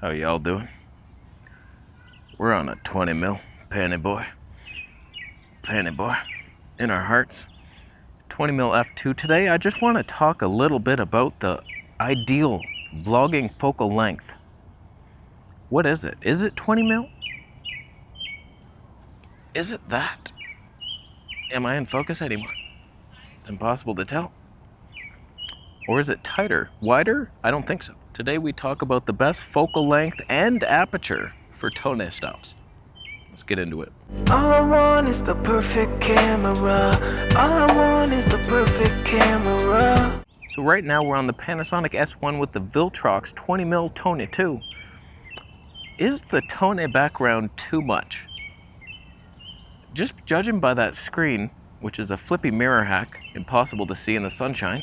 How y'all doing? We're on a 20 mil panty boy in our hearts. 20 mil f2 today. I just want to talk a little bit about the ideal vlogging focal length. What is it? Is it 20 mil? Is it that? Am I in focus anymore? It's impossible to tell. Or is it tighter? Wider? I don't think so. Today we talk about the best focal length and aperture for Toneh stops. Let's get into it. All I want is the perfect camera. All I want is the perfect camera. So right now we're on the Panasonic S1 with the Viltrox 20mm Toneh 2. Is the Toneh background too much? Just judging by that screen, which is a flippy mirror hack, impossible to see in the sunshine,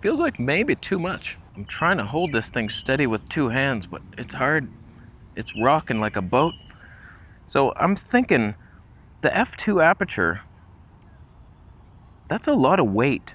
feels like maybe too much. I'm trying to hold this thing steady with two hands, but it's hard. It's rocking like a boat. So I'm thinking the f2 aperture, that's a lot of weight,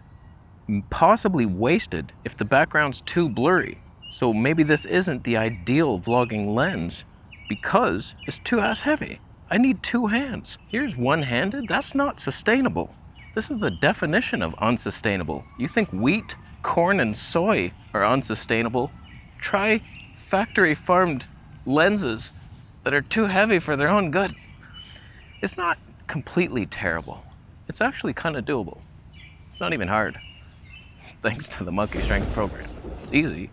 possibly wasted if the background's too blurry. So maybe this isn't the ideal vlogging lens because it's too ass heavy. I need two hands. Here's one-handed, that's not sustainable. This is the definition of unsustainable. You think wheat, corn, and soy are unsustainable? Try factory farmed lenses that are too heavy for their own good. It's not completely terrible. It's actually kind of doable. It's not even hard, thanks to the Monkey Strength program. It's easy.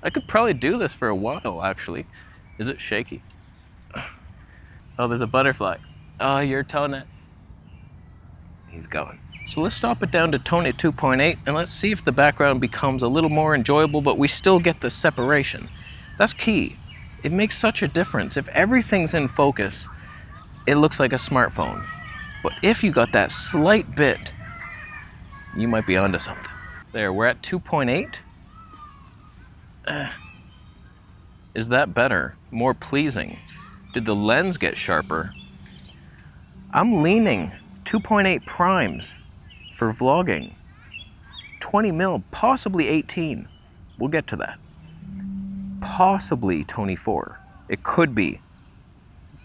I could probably do this for a while, actually. Is it shaky? Oh, there's a butterfly. Oh, you're Toneh. He's going. So let's stop it down to Toneh 2.8 and let's see if the background becomes a little more enjoyable, but we still get the separation. That's key. It makes such a difference. If everything's in focus, it looks like a smartphone. But if you got that slight bit, you might be onto something. There, we're at 2.8. Is that better? More pleasing? Did the lens get sharper? I'm leaning 2.8 primes for vlogging. 20 mil, possibly 18. We'll get to that. Possibly Toneh 4. It could be.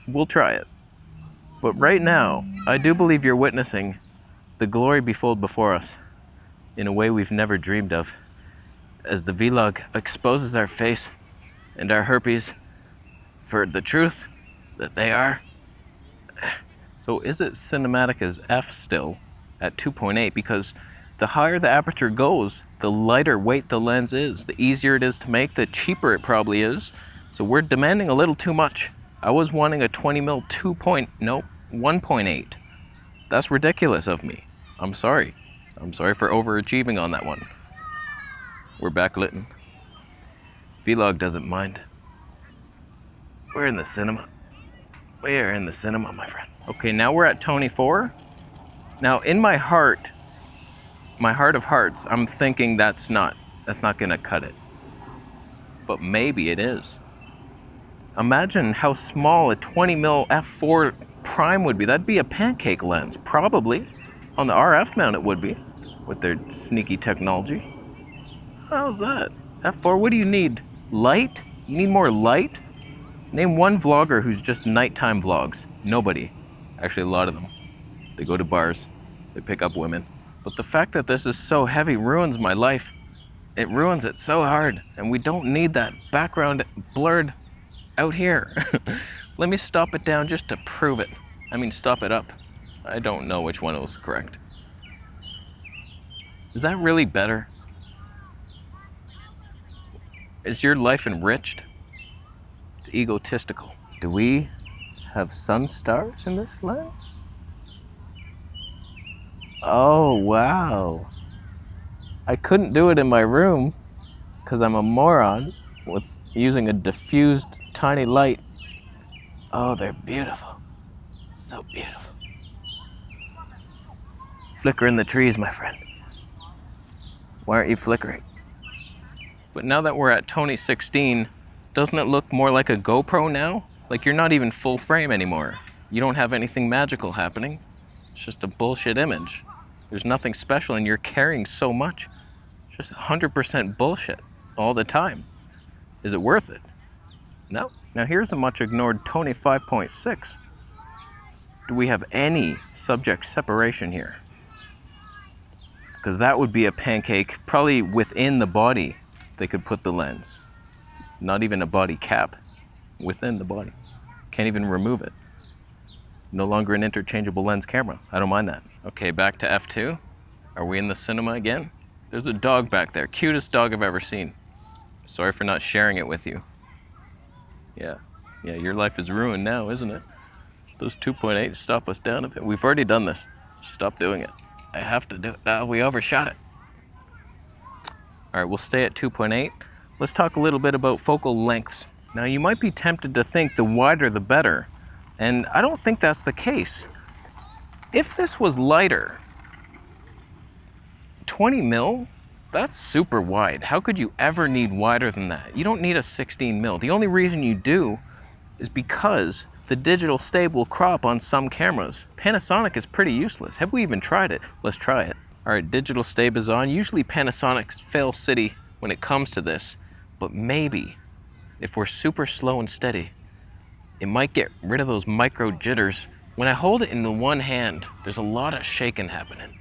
We'll try it. But right now, I do believe you're witnessing the glory befold before us in a way we've never dreamed of, as the vlog exposes our face and our herpes for the truth that they are. So is it cinematic as F still at 2.8? Because the higher the aperture goes, the lighter weight the lens is. The easier it is to make, the cheaper it probably is. So we're demanding a little too much. I was wanting a 20mm 1.8. That's ridiculous of me. I'm sorry. I'm sorry for overachieving on that one. We're backlit. Vlog doesn't mind. We're in the cinema. We're in the cinema, my friend. Okay, now we're at Toneh 4. Now in my heart of hearts, I'm thinking that's not gonna cut it. But maybe it is. Imagine how small a 20mm f4 prime would be. That'd be a pancake lens, probably. On the RF mount it would be, with their sneaky technology. How's that? F4, what do you need? Light? You need more light? Name one vlogger who's just nighttime vlogs. Nobody. Actually, a lot of them. They go to bars. They pick up women. But the fact that this is so heavy ruins my life. It ruins it so hard. And we don't need that background blurred out here. Let me stop it down just to prove it. I mean, stop it up. I don't know which one was correct. Is that really better? Is your life enriched? It's egotistical. Do we have sun stars in this lens? Oh, wow. I couldn't do it in my room because I'm a moron with using a diffused tiny light. Oh, they're beautiful. So beautiful. Flicker in the trees, my friend. Why aren't you flickering? But now that we're at Toneh 16, doesn't it look more like a GoPro now? Like you're not even full frame anymore. You don't have anything magical happening. It's just a bullshit image. There's nothing special and you're carrying so much. It's just 100% bullshit all the time. Is it worth it? No. Now here's a much ignored Toneh 5.6. Do we have any subject separation here? Because that would be a pancake, probably within the body they could put the lens. Not even a body cap, within the body. Can't even remove it. No longer an interchangeable lens camera. I don't mind that. Okay, back to f2. Are we in the cinema again? There's a dog back there, cutest dog I've ever seen. Sorry for not sharing it with you. Yeah, your life is ruined now, isn't it? Those 2.8 stop us down a bit. We've already done this. Stop doing it. I have to do it. We overshot it. All right, we'll stay at 2.8. Let's talk a little bit about focal lengths. Now, you might be tempted to think the wider the better, and I don't think that's the case. If this was lighter, 20 mil, that's super wide. How could you ever need wider than that? You don't need a 16 mil. The only reason you do is because the digital stave will crop on some cameras. Panasonic is pretty useless. Have we even tried it? Let's try it. All right, digital stave is on. Usually Panasonic's fail city when it comes to this, but maybe if we're super slow and steady, it might get rid of those micro jitters. When I hold it in the one hand, there's a lot of shaking happening.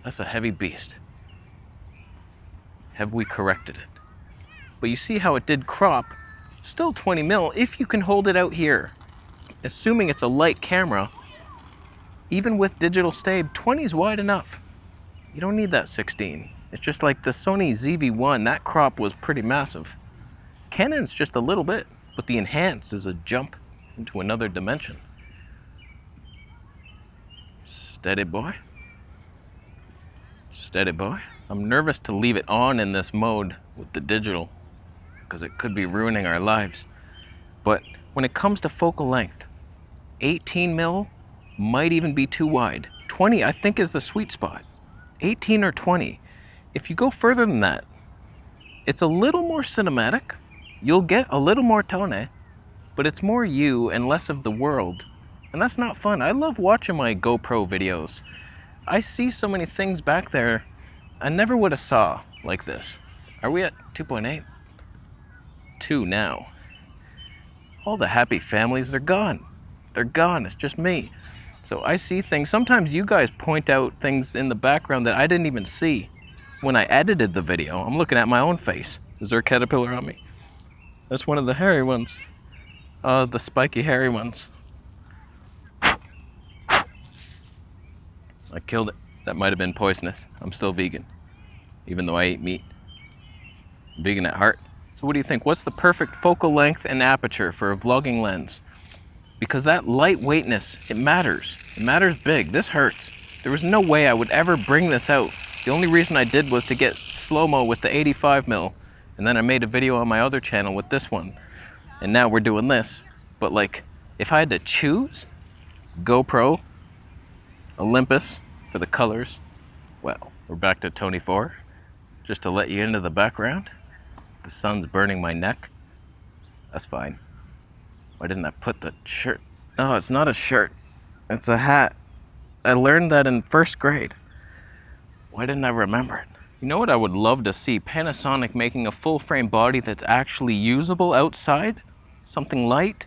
That's a heavy beast. Have we corrected it? But you see how it did crop, still 20 mil if you can hold it out here. Assuming it's a light camera, even with digital stave, 20 is wide enough. You don't need that 16. It's just like the Sony ZV-1, that crop was pretty massive. Canon's just a little bit, but the enhance is a jump into another dimension. Steady boy. Steady boy. I'm nervous to leave it on in this mode with the digital because it could be ruining our lives. But when it comes to focal length, 18 mil might even be too wide. 20, I think, is the sweet spot. 18 or 20. If you go further than that, it's a little more cinematic. You'll get a little more Toneh, but it's more you and less of the world. And that's not fun. I love watching my GoPro videos. I see so many things back there I never would have saw like this. Are we at 2.8? 2 now. All the happy families, they're gone. They're gone, it's just me. So I see things. Sometimes you guys point out things in the background that I didn't even see. When I edited the video, I'm looking at my own face. Is there a caterpillar on me? That's one of the hairy ones. The spiky hairy ones. I killed it. That might have been poisonous. I'm still vegan, even though I eat meat. Vegan at heart. So what do you think? What's the perfect focal length and aperture for a vlogging lens? Because that lightweightness, it matters. It matters big. This hurts. There was no way I would ever bring this out. The only reason I did was to get slow-mo with the 85 mil, and then I made a video on my other channel with this one. And now we're doing this. But like, if I had to choose, GoPro, Olympus for the colors, well, we're back to Toneh 4. Just to let you into the background. The sun's burning my neck. That's fine. Why didn't I put the shirt? No, it's not a shirt. It's a hat. I learned that in first grade. Why didn't I remember it? You know what I would love to see? Panasonic making a full frame body that's actually usable outside? Something light?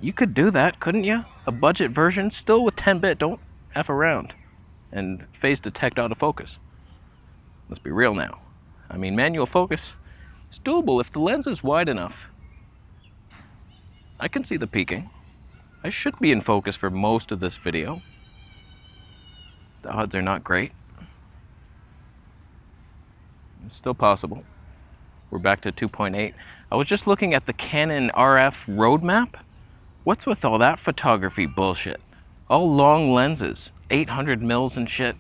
You could do that, couldn't you? A budget version, still with 10-bit, don't F around. And phase detect autofocus. Let's be real now. I mean, manual focus is doable if the lens is wide enough. I can see the peaking. I should be in focus for most of this video. The odds are not great. It's still possible. We're back to 2.8. I was just looking at the Canon RF roadmap. What's with all that photography bullshit? All long lenses, 800 mils and shit,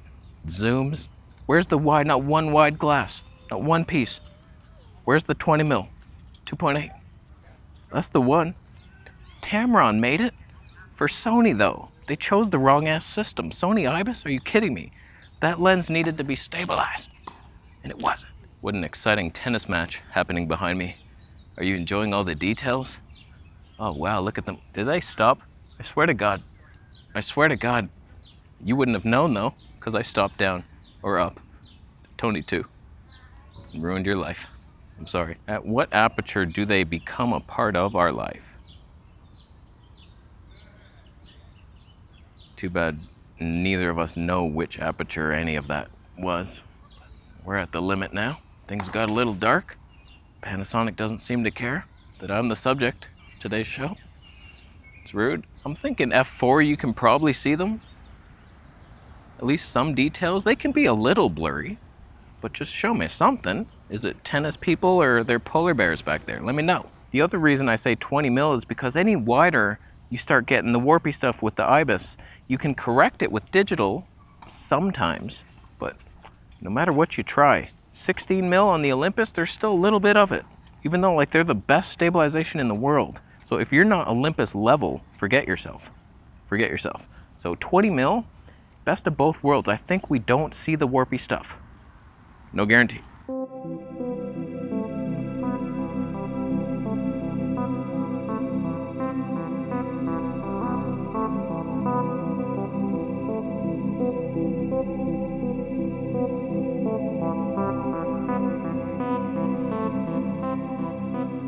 zooms. Where's the wide, not one wide glass, not one piece. Where's the 20 mil, 2.8? That's the one. Tamron made it. For Sony though, they chose the wrong ass system. Sony IBIS, are you kidding me? That lens needed to be stabilized, and it wasn't. What an exciting tennis match happening behind me. Are you enjoying all the details? Oh wow, look at them. Did they stop? I swear to God. I swear to God. You wouldn't have known though, because I stopped down, or up. Toneh 2. Ruined your life. I'm sorry. At what aperture do they become a part of our life? Too bad neither of us know which aperture any of that was. We're at the limit now. Things got a little dark. Panasonic doesn't seem to care that I'm the subject of today's show. It's rude. I'm thinking f4, you can probably see them. At least some details. They can be a little blurry, but just show me something. Is it tennis people or are there polar bears back there? Let me know. The other reason I say 20 mil is because any wider, you start getting the warpy stuff with the IBIS. You can correct it with digital sometimes, but no matter what you try, 16 mil on the Olympus, there's still a little bit of it, even though like they're the best stabilization in the world. So if you're not Olympus level, forget yourself. Forget yourself. So 20 mil, best of both worlds. I think we don't see the warpy stuff. No guarantee.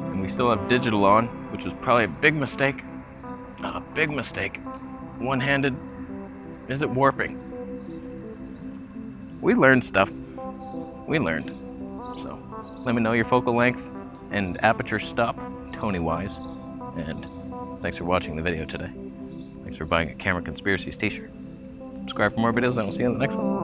And we still have digital on, which was probably a big mistake. A big mistake. One-handed. Is it warping? We learned stuff. We learned. So let me know your focal length and aperture stop, Toneh-wise. And thanks for watching the video today. Thanks for buying a Camera Conspiracies t-shirt. Subscribe for more videos and I'll see you in the next one.